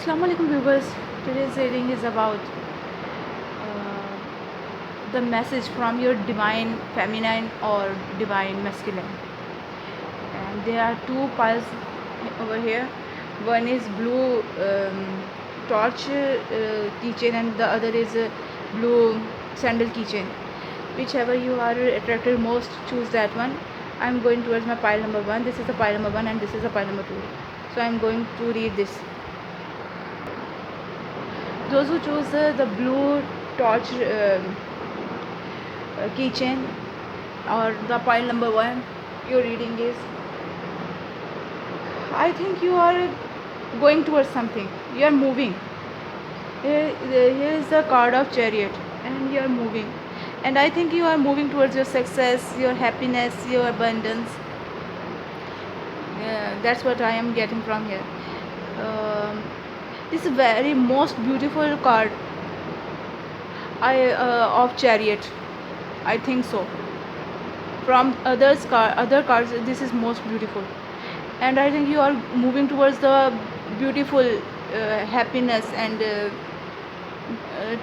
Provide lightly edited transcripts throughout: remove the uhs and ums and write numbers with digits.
Assalamu alaikum viewers. Today's reading is about uh, the message from your divine feminine or divine masculine. And there are two piles over here. One is blue torch keychain and the other is blue sandal keychain. Whichever you are attracted most, choose that one. I'm going towards my pile number 1. This is the pile number 1 and this is the pile number 2. So I'm going to read this. Those who choose the blue torch keychain or the pile number 1, your reading is, I think you are going towards something. You are moving. Here is the card of chariot and you are moving. And I think you are moving towards your success, your happiness, your abundance. That's what I am getting from here. This is very most beautiful card of chariot. I think so. From other cards, this is most beautiful, and I think you are moving towards the beautiful happiness and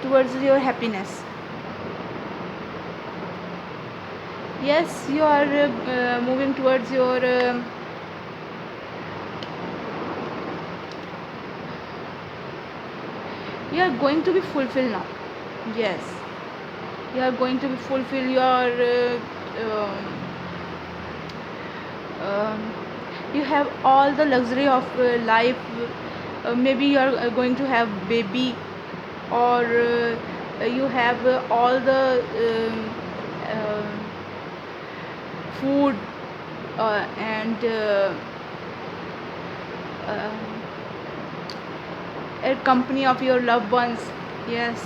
towards your happiness. Yes, you are moving towards your you are going to be fulfilled now. Yes, you are going to be fulfilled your you have all the luxury of life. Maybe you are going to have baby, or you have all the food and a company of your loved ones. Yes,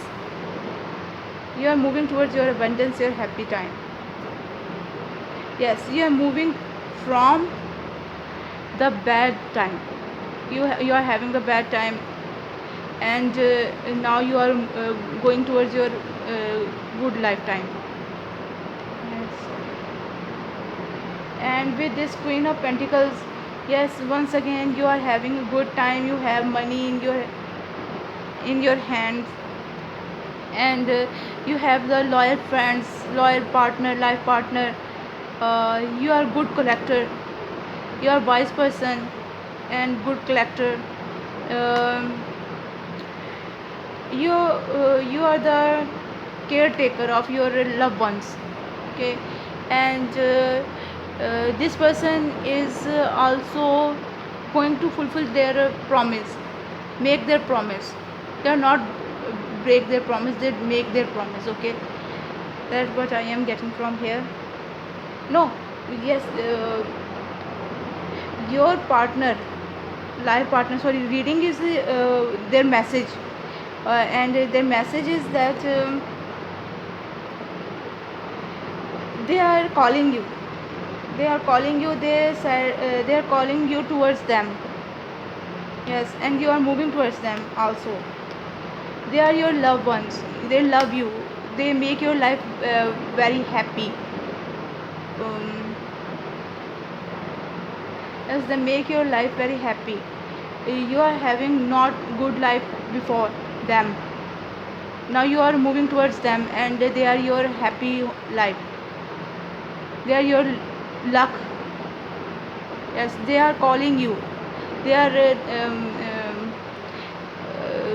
you are moving towards your abundance, your happy time. Yes, you are moving from the bad time. You are having the bad time, and now you are going towards your good lifetime. Yes. And with this Queen of Pentacles, yes, once again you are having a good time. You have money in your hands, and you have the loyal friends, loyal partner, life partner. You are good collector. You are wise person and good collector. You are the caretaker of your loved ones. Okay, and this person is also going to fulfill their promise, make their promise. They are not break their promise, they make their promise. Okay, that's what I am getting from here. No, yes, your partner, life partner, sorry, reading is their message, and their message is that they are calling you. They are calling you. They are calling you towards them. Yes, and you are moving towards them also. They are your loved ones. They love you. They make your life very happy. Yes, they make your life very happy. You are having not good life before them. Now you are moving towards them, and they are your happy life. They are your luck. Yes, they are calling you. They are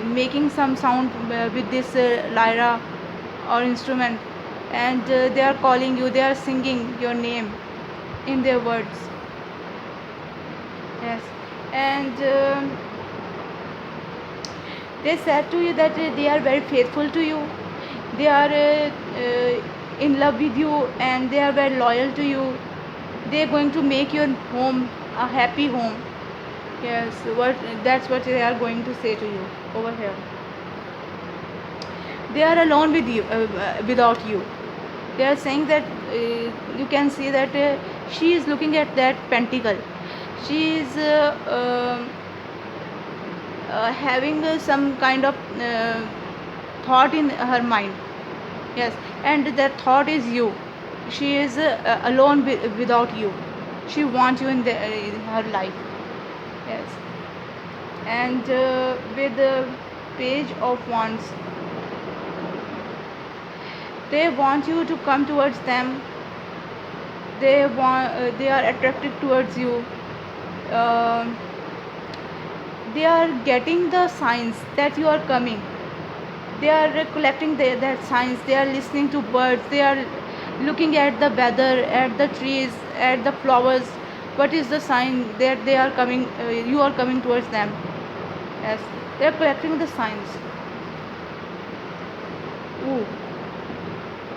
making some sound with this lyra or instrument, and they are calling you. They are singing your name in their words. Yes, and they said to you that they are very faithful to you. They are in love with you, and they are very loyal to you. They are going to make your home a happy home. Yes, that's what they are going to say to you over here. They are alone with you, without you. They are saying that you can see that she is looking at that pentacle. She is having some kind of thought in her mind. Yes, and that thought is you. She is alone without you. She wants you in her life. Yes, and with the page of wands, they want you to come towards them. They are attracted towards you. Um they are getting the signs that you are coming. They are collecting that signs. They are listening to birds. They are looking at the weather, at the trees, at the flowers. What is the sign that they are coming, you are coming towards them? Yes, they are collecting the signs. Ooh,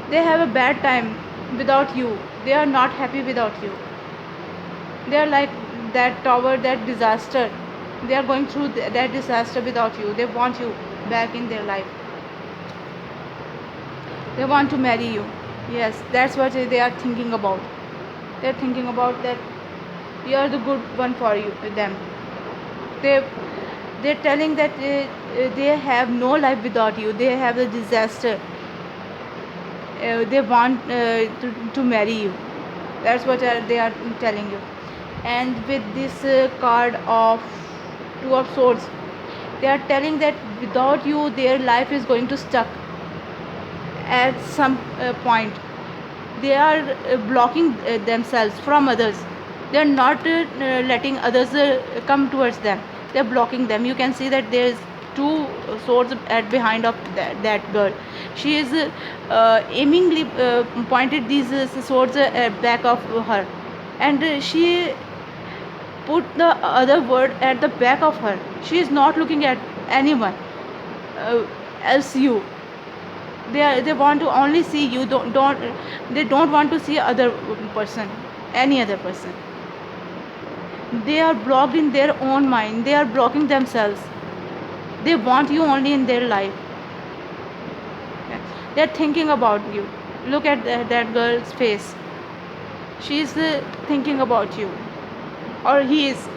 they have a bad time without you. They are not happy without you. They are like that tower, that disaster. They are going through that disaster without you. They want you back in their life. They want to marry you. Yes, that's what they are thinking about. They're thinking about that you are the good one for you, them. they they're telling that they have no life without you. They have a disaster. They want to marry you. That's what they are telling you. And with this card of two of swords, they are telling that without you their life is going to stuck at some point. They are blocking themselves from others. They are not letting others come towards them. They are blocking them. You can see that there is two swords at behind of that girl. She is aimingly pointed these swords at back of her, and she put the other word at the back of her. She is not looking at anyone else. You, they want to only see you. Don't They don't want to see other person, any other person. They are blocked in their own mind. They are blocking themselves. They want you only in their life. They are thinking about you. Look at that girl's face. She is thinking about you, or he is.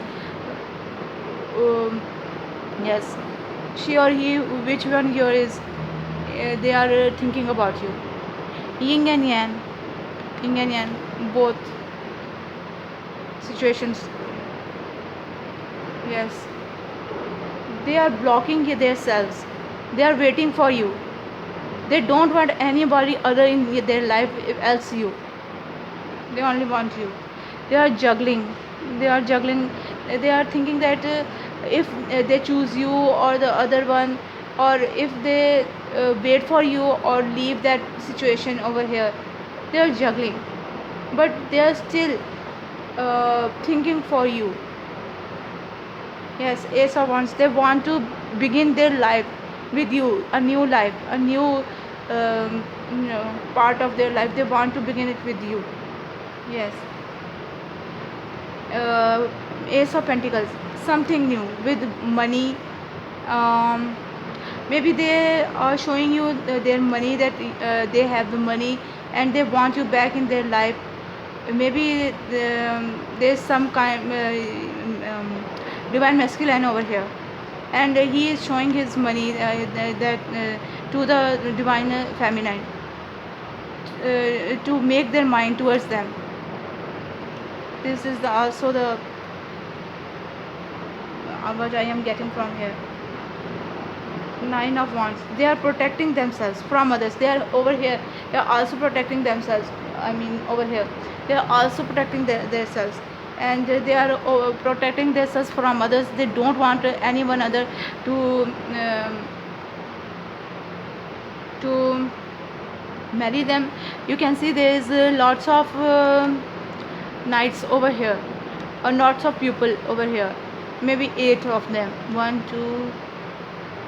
um, yes, she or he, which one here is, they are thinking about you. Yin and yang, yin and yang, both situations. Yes, they are blocking themselves. They are waiting for you. They don't want anybody other in their life else you. They only want you. They are juggling. They are juggling. They are thinking that if they choose you or the other one, or if they wait for you or leave that situation over here, they are juggling. But they are still thinking for you. Yes, Ace of Wands. They want to begin their life with you, a new life, a new part of their life. They want to begin it with you. Yes. Ace of Pentacles. Something new with money. Um, Maybe they are showing you their money, that they have the money and they want you back in their life. Maybe there's some kind divine masculine over here, and he is showing his money to the divine feminine, to make their mind towards them. This is also the what I am getting from here. Nine of Wands. They are protecting themselves from others. They are over here. They are also protecting themselves. I mean, over here, they are also protecting themselves, and they are protecting themselves from others. They don't want anyone other to marry them. You can see there is lots of knights over here, or lots of people over here. Maybe 8 of them. 1, 2,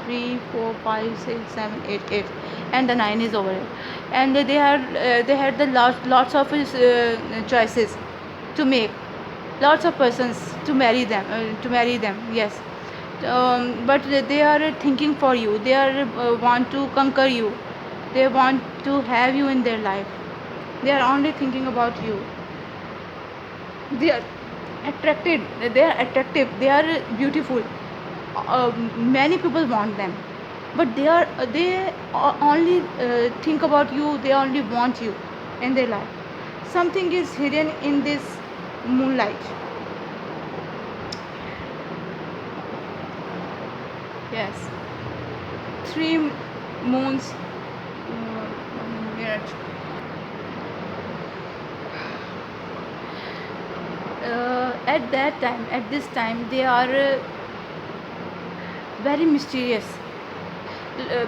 3, 4, 5, 6, 7, 8, 8, and the 9 is over here. And they had the lots of choices to make, lots of persons to marry them. Yes, but they are thinking for you. They are want to conquer you. They want to have you in their life. They are only thinking about you. They are attracted. They are attractive. They are beautiful. Many people want them, but they only think about you. They only want you in their life. Something is hidden in this moonlight. Yes, three moons. Minute. At that time, at this time, they are very mysterious.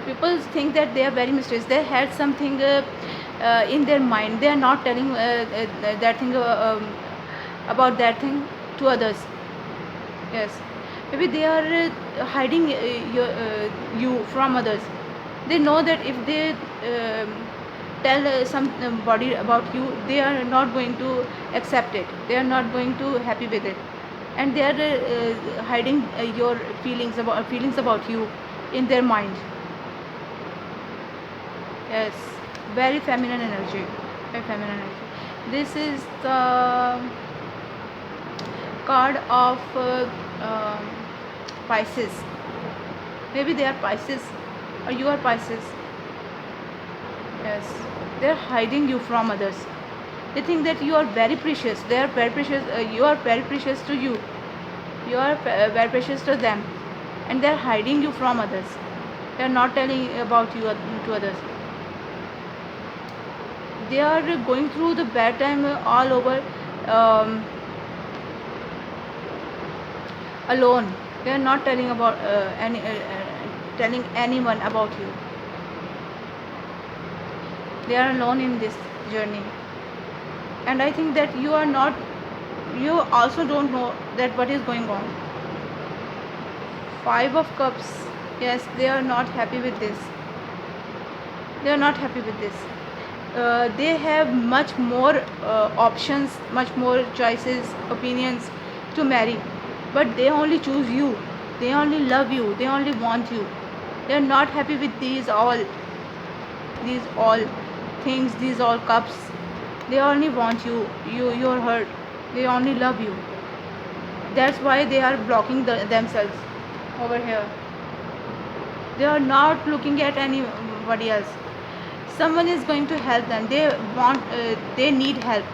People think that they are very mysterious. They had something in their mind. They are not telling that thing about that thing to others. Yes, maybe they are hiding you from others. They know that if they tell somebody about you, they are not going to accept it. They are not going to happy with it, and they are hiding your feelings about you in their mind. Yes, very feminine energy. Very feminine energy. This is the card of Pisces. Maybe they are Pisces, or you are Pisces. Yes, they are hiding you from others. They think that you are very precious. They are very precious. You are very precious to you. You are very precious to them, and they are hiding you from others. They are not telling about you to others. They are going through the bad time all over alone. They are not telling about telling anyone about you. They are alone in this journey, and I think that you are not. You also don't know that what is going on. Five of Cups. Yes, they are not happy with this. They are not happy with this. They have much more options, much more choices, opinions to marry, but they only choose you. They only love you. They only want you. They are not happy with these all things, these all cups. They only want you. Your hurt. They only love you. That's why they are blocking themselves over here. They are not looking at anybody else. Someone is going to help them. They need help.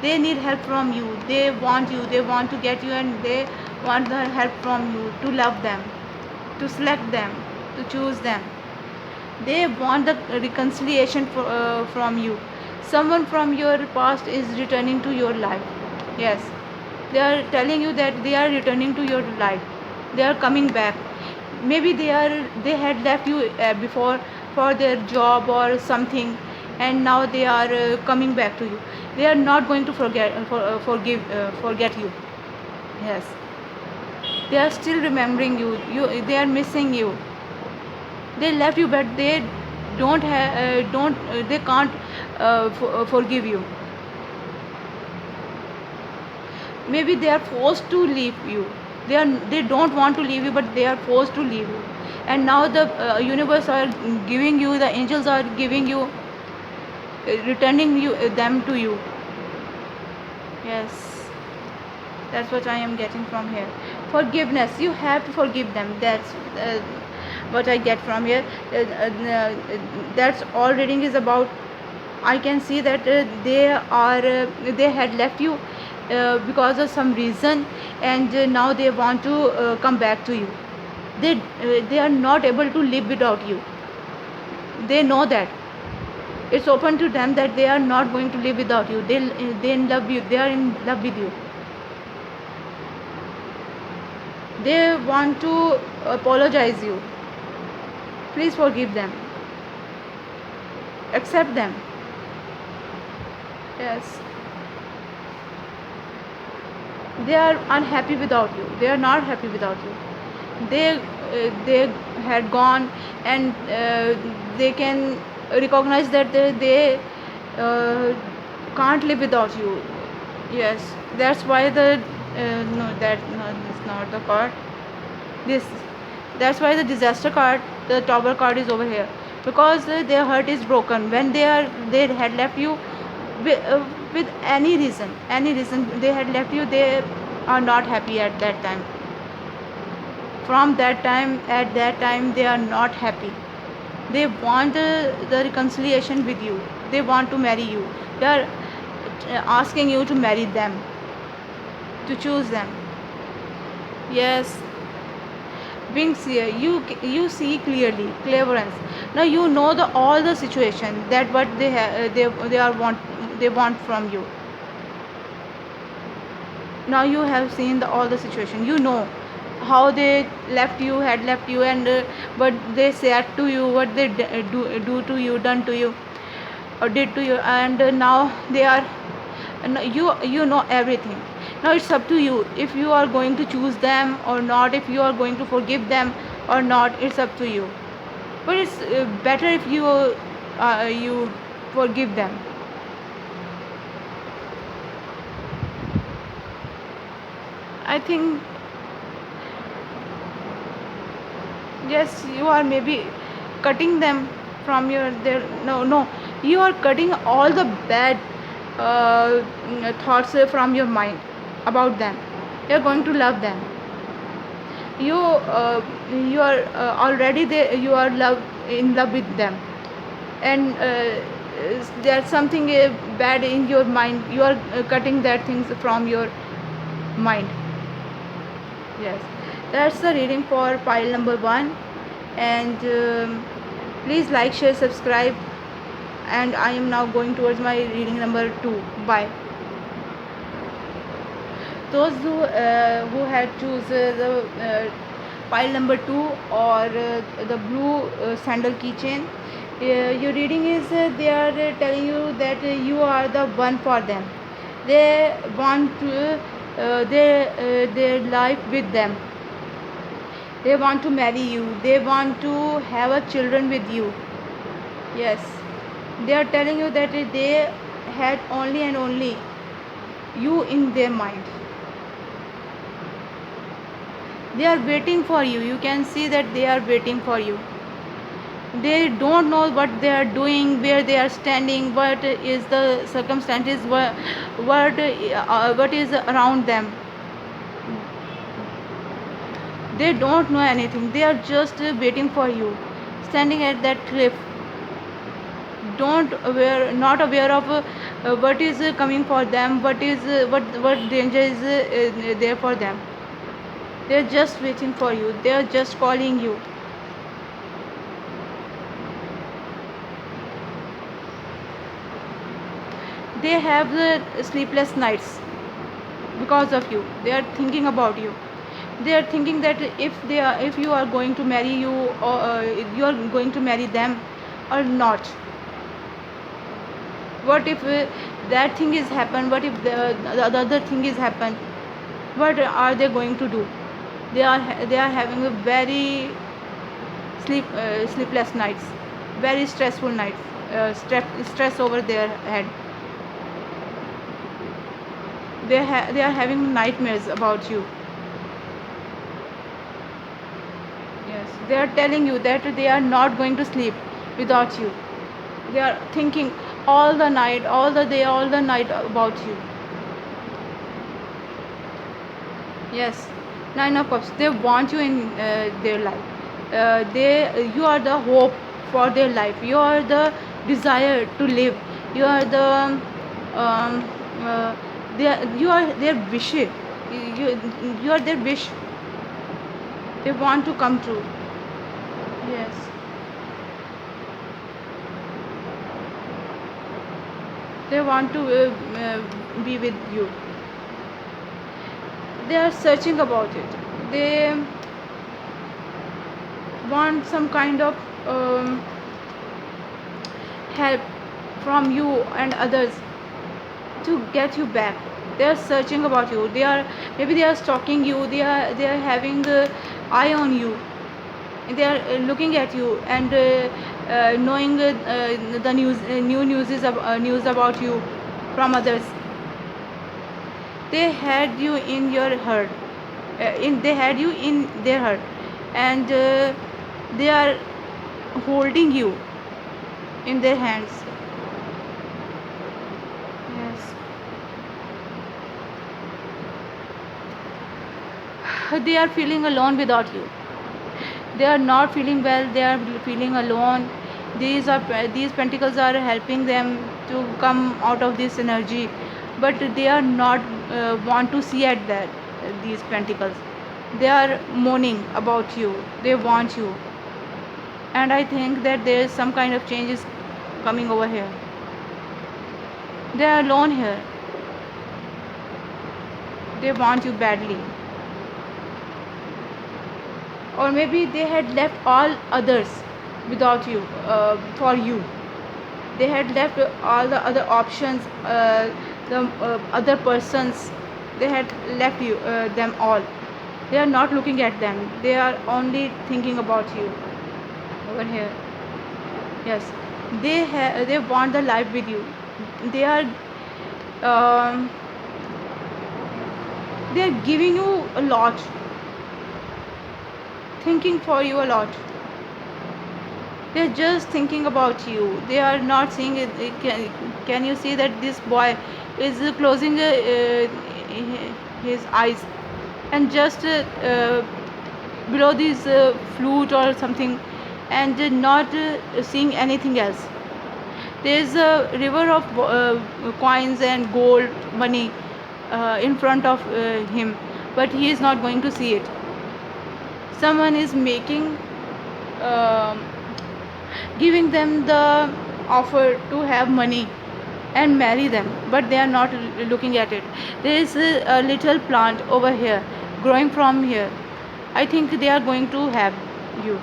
They need help from you. They want you. They want to get you, and they want the help from you to love them, to select them, to choose them. They want the reconciliation from you. Someone from your past is returning to your life. Yes, they are telling you that they are returning to your life. They are coming back. Maybe they had left you before for their job or something, and now they are coming back to you. They are not going to forget you. Yes, they are still remembering you. They are missing you. They left you, but they they can't forgive you. Maybe they are forced to leave you. They don't want to leave you, but they are forced to leave you. And now the universe are giving you, the angels are giving you, returning them to you. Yes, that's what I am getting from here. Forgiveness. You have to forgive them. That's what I get from here. That's all reading is about. I can see that they had left you because of some reason, and now they want to come back to you. They are not able to live without you. They know that it's open to them that they are not going to live without you. They love you. They are in love with you. They want to apologize you. Please forgive them. Accept them. Yes. They are unhappy without you. They are not happy without you. They had gone, and they can recognize that they can't live without you. Yes, that's why no, that's not the card. This That's why the disaster card, the Tower card, is over here, because their heart is broken when they had left you with any reason they had left you. They are not happy at that time. From that time, at that time, they are not happy. They want the reconciliation with you. They want to marry you. They are asking you to marry them, to choose them. Yes, wings here. You see clearly, clearance. Now you know the all the situation that what they are want from you. Now you have seen all the situation. You know how they had left you, and what they said to you, what they do to you, done to you, or did to you, and now they are. You know everything. Now it's up to you if you are going to choose them or not, if you are going to forgive them or not. It's up to you, but it's better if you forgive them. I think, yes, you are maybe cutting them from your their. No, you are cutting all the bad thoughts from your mind about them. You are going to love them. You are already there. You are in love with them, and there's something bad in your mind. You are cutting that things from your mind. Yes, that's the reading for pile number 1. And please like, share, subscribe. And I am now going towards my reading number 2. Bye. Those who had choose the pile number 2, or the blue sandal keychain, your reading is they are telling you that you are the one for them. They want to their life with them. They want to marry you. They want to have a children with you. Yes, they are telling you that they had only and only you in their mind. They are waiting for you. You can see that they are waiting for you. They don't know what they are doing, where they are standing, what is the circumstances, what is around them. They don't know anything. They are just waiting for you, standing at that cliff. Not aware of what is coming for them, what danger is there for them. They are just waiting for you. They are just calling you. They have the sleepless nights because of you. They are thinking about you. They are thinking that if you are going to marry you, or you are going to marry them or not. What if that thing is happened? What if the other thing is happened? What are they going to do? They are having a very sleepless nights, very stressful nights, stress over their head. They are having nightmares about you. Yes, they are telling you that they are not going to sleep without you. They are thinking all the night, all the day, all the night about you. Yes, 9 of Cups. They want you in their life. You are the hope for their life. You are the desire to live. You are the you are their wish. You are their wish. They want to come true. Yes. They want to be with you. They are searching about it. They want some kind of help from you and others to get you back. They are searching about you. Maybe they are stalking you. They are having eye on you. They are looking at you and knowing the news about you from others. They had you in your heart. They had you in their heart, and they are holding you in their hands. Yes. They are feeling alone without you. They are not feeling well. They are feeling alone. These pentacles are helping them to come out of this energy, but they are not want to see at that these pentacles. They are moaning about you. They want you. And I think that there is some kind of changes coming over here. They are alone here. They want you badly. Or maybe they had left all others without you, for you. They had left all the other options, the other persons. They had left you, them all. They are not looking at them. They are only thinking about you over here. Yes, they want the life with you. They are um, they are giving you a lot, thinking for you a lot. They're just thinking about you. They are not seeing it. Can you see that this boy is closing his eyes and just below this flute or something, and not seeing anything else. There is a river of coins and gold money in front of him, but he is not going to see it. Someone is making um giving them the offer to have money and marry them, but they are not looking at it. There is a little plant over here growing from here. I think they are going to have you,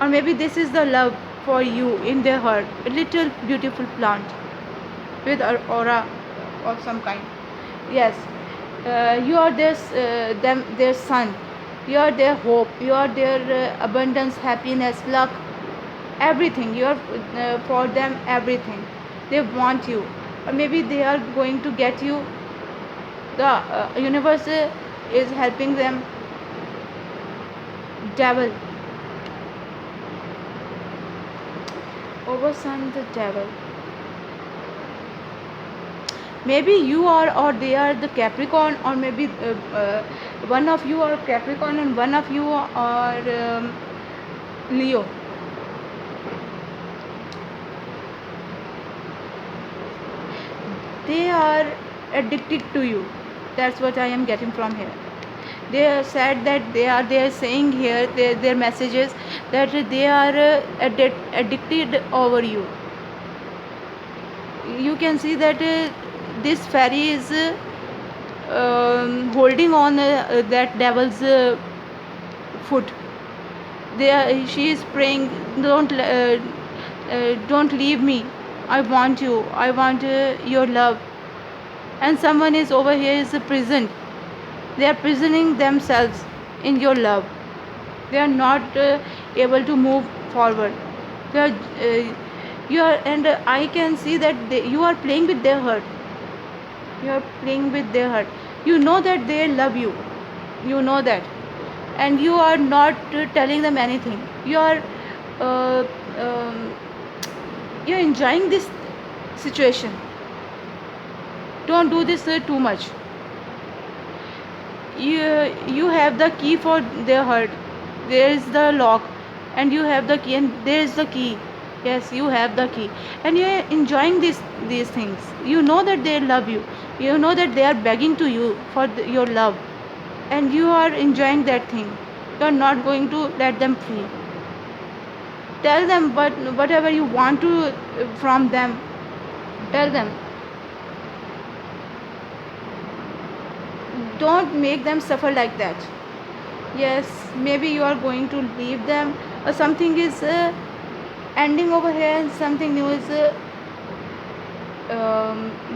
or maybe this is the love for you in their heart. A little beautiful plant with an aura of some kind. Yes, you are their son. You are their hope. You are their abundance, happiness, luck, everything. You are for them everything. They want you, or maybe they are going to get you. The universe is helping them. Devil over sun, the devil. Maybe you are, or they are the Capricorn, or maybe one of you are Capricorn and one of you are Leo. They are addicted to you. That's what I am getting from here. They said that they are saying here, their messages, that they are addicted over you. You can see that this fairy is holding on that devil's foot. She is praying, don't leave me. I want you. I want your love. And someone is over here is imprisoned. They are prisoning themselves in your love. They are not able to move forward. They are, you are, and I can see that you are playing with their heart. You are playing with their heart. You know that they love you. You know that, and you are not telling them anything. You are uh, um, you're enjoying this situation. Don't do this too much. You have the key for their heart. There is the lock, and you have the key, and there is the key. Yes, you have the key, and you are enjoying these things. You know that they love you. You know that they are begging to you for your love, and you are enjoying that thing. You are not going to let them free. Tell them whatever you want to from them. Tell them. Don't make them suffer like that. Yes, maybe you are going to leave them, or something is ending over here, and something new is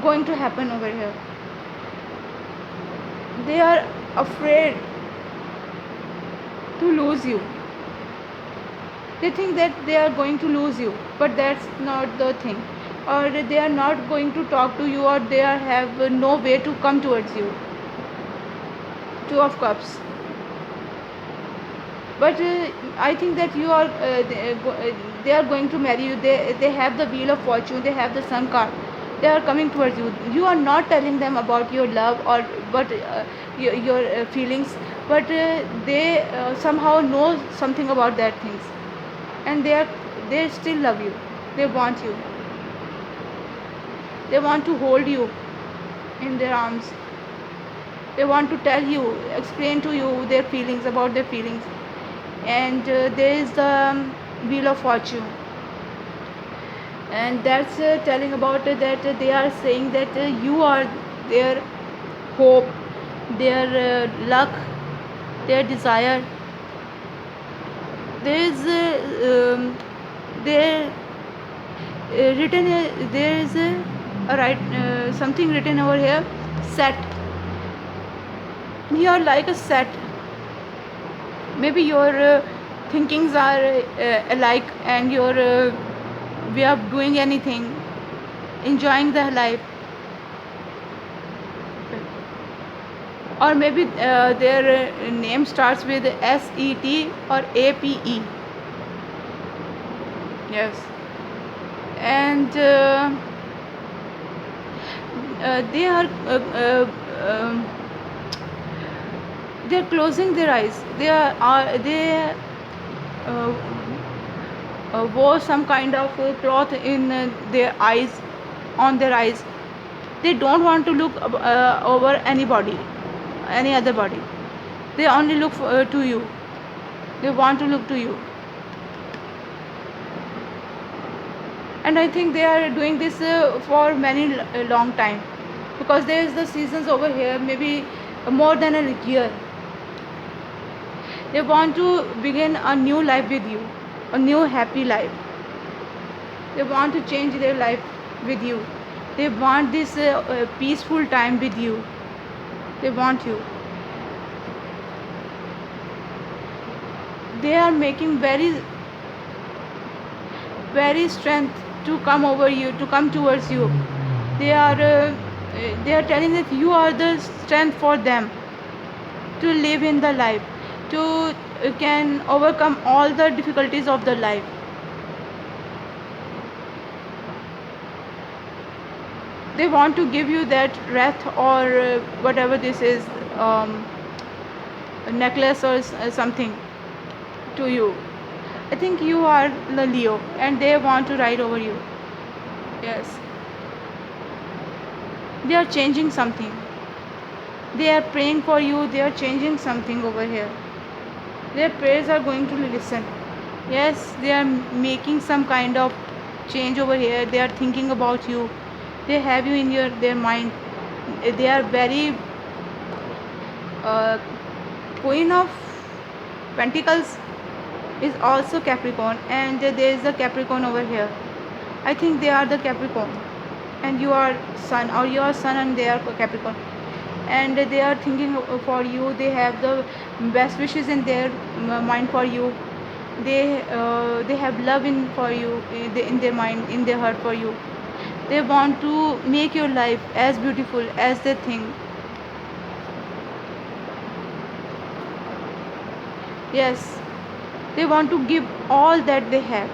going to happen over here. They are afraid to lose you. They think that they are going to lose you, but that's not the thing. Or they are not going to talk to you, or they have no way to come towards you. Two of Cups. But I think that you are they are going to marry you. They have the Wheel of Fortune. They have the Sun card. They are coming towards you. You are not telling them about your love, or but your feelings, but they somehow know something about that things, and they still love you. They want you. They want to hold you in their arms. They want to tell you, explain to you their feelings, about their feelings. And there is the wheel of fortune, and that's telling about that they are saying that you are their hope, their luck, their desire. There is there written there is a right something written over here, set. You are like a set. Maybe your thinkings are alike, and your way of doing anything, enjoying the life. Or maybe their name starts with SET or APE. Yes. And they are they're closing their eyes. They uh, wore some kind of cloth in their eyes, on their eyes. They don't want to look over anybody, any other body. They only look to you. They want to look to you. And I think they are doing this for many long time, because there is the seasons over here, maybe more than a year. They want to begin a new life with you, a new happy life. They want to change their life with you. They want this peaceful time with you. They want you. They are making very strength to come over you, to come towards you. They are telling that you are the strength for them to live in the life, to can overcome all the difficulties of the life. They want to give you that wreath, or whatever this is, a necklace or something to you. I think you are the Leo, and they want to ride over you. Yes. They are changing something. They are praying for you. They are changing something over here. Their prayers are going to listen. Yes, they are making some kind of change over here. They are thinking about you. They have you in their mind. They are very uh, Queen of Pentacles is also Capricorn, and there is a Capricorn over here. I think they are the Capricorn, and you are Sun, or your Sun and they are Capricorn, and they are thinking for you. They have the best wishes in their mind for you. They have love in for you, in their mind, in their heart for you. They want to make your life as beautiful as they think. Yes, they want to give all that they have,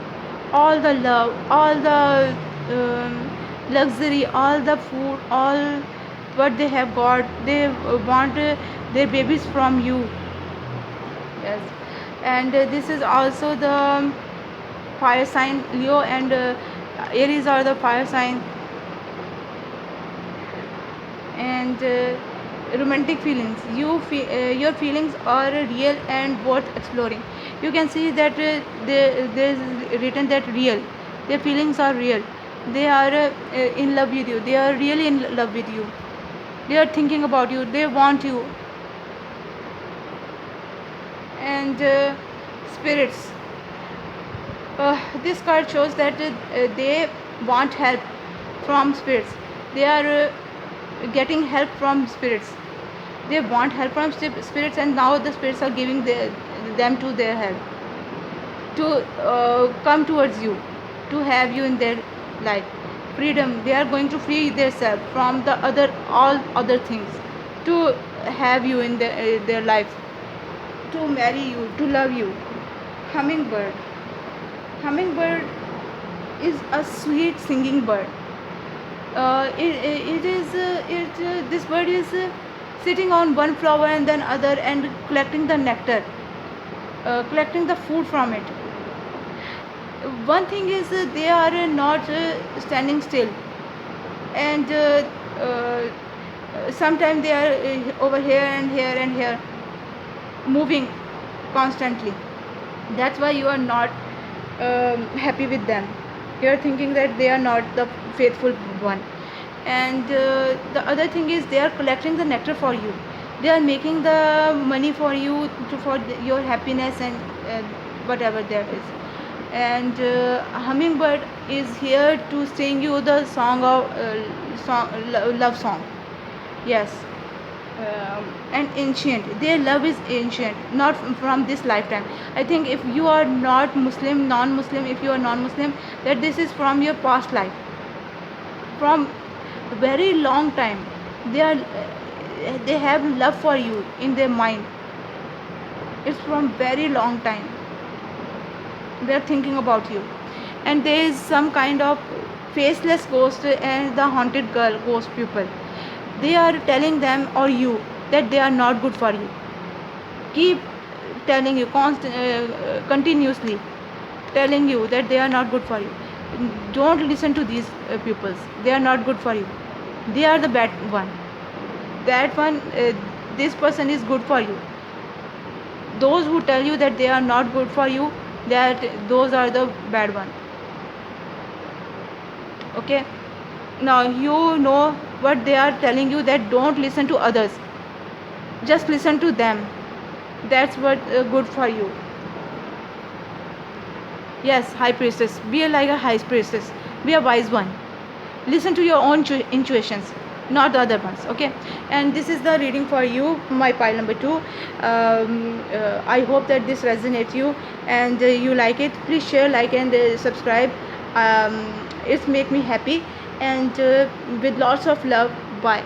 all the love, all the luxury, all the food, all what they have got. They want their babies from you. Yes. And this is also the fire sign. Leo and Aries are the fire sign. And romantic feelings, your feelings are real and worth exploring. You can see that there is written that real, their feelings are real. They are in love with you. They are really in love with you. They are thinking about you. They want you. And spirits, this card shows that they want help from spirits. They are getting help from spirits. They want help from spirits, and now the spirits are giving them to their help, to come towards you, to have you in their life. Freedom. They are going to free themselves from the all other things, to have you in their life, to marry you, to love you. Hummingbird. Hummingbird is a sweet singing bird. This bird is sitting on one flower and then other, and collecting the nectar, collecting the food from it. One thing is they are not standing still, and Sometimes they are over here and here and here, moving constantly. That's why you are not happy with them. You are thinking that they are not the faithful one. And the other thing is, they are collecting the nectar for you. They are making the money for you for your happiness and whatever there is. And hummingbird is here to sing you the song of love song. Yes. And ancient, their love is ancient, not from this lifetime. I think if you are not Muslim, non-Muslim, if you are non-Muslim, that this is from your past life, from a very long time. They are they have love for you in their mind. It's from very long time. They are thinking about you. And there is some kind of faceless ghost and the haunted girl ghost people. They are telling them or you that they are not good for you. Keep telling you continuously, telling you that they are not good for you. Don't listen to these pupils. They are not good for you. They are the bad one. That one, this person is good for you. Those who tell you that they are not good for you, that those are the bad one. Okay. Now you know what they are telling you, that don't listen to others, just listen to them. That's what good for you. Yes, high priestess, be like a high priestess, be a wise one. Listen to your own intuitions, not the other ones. Okay. And this is the reading for you, my pile number 2. I hope that this resonates you and you like it. Please share, like, and subscribe. It's make me happy. And with lots of love. Bye.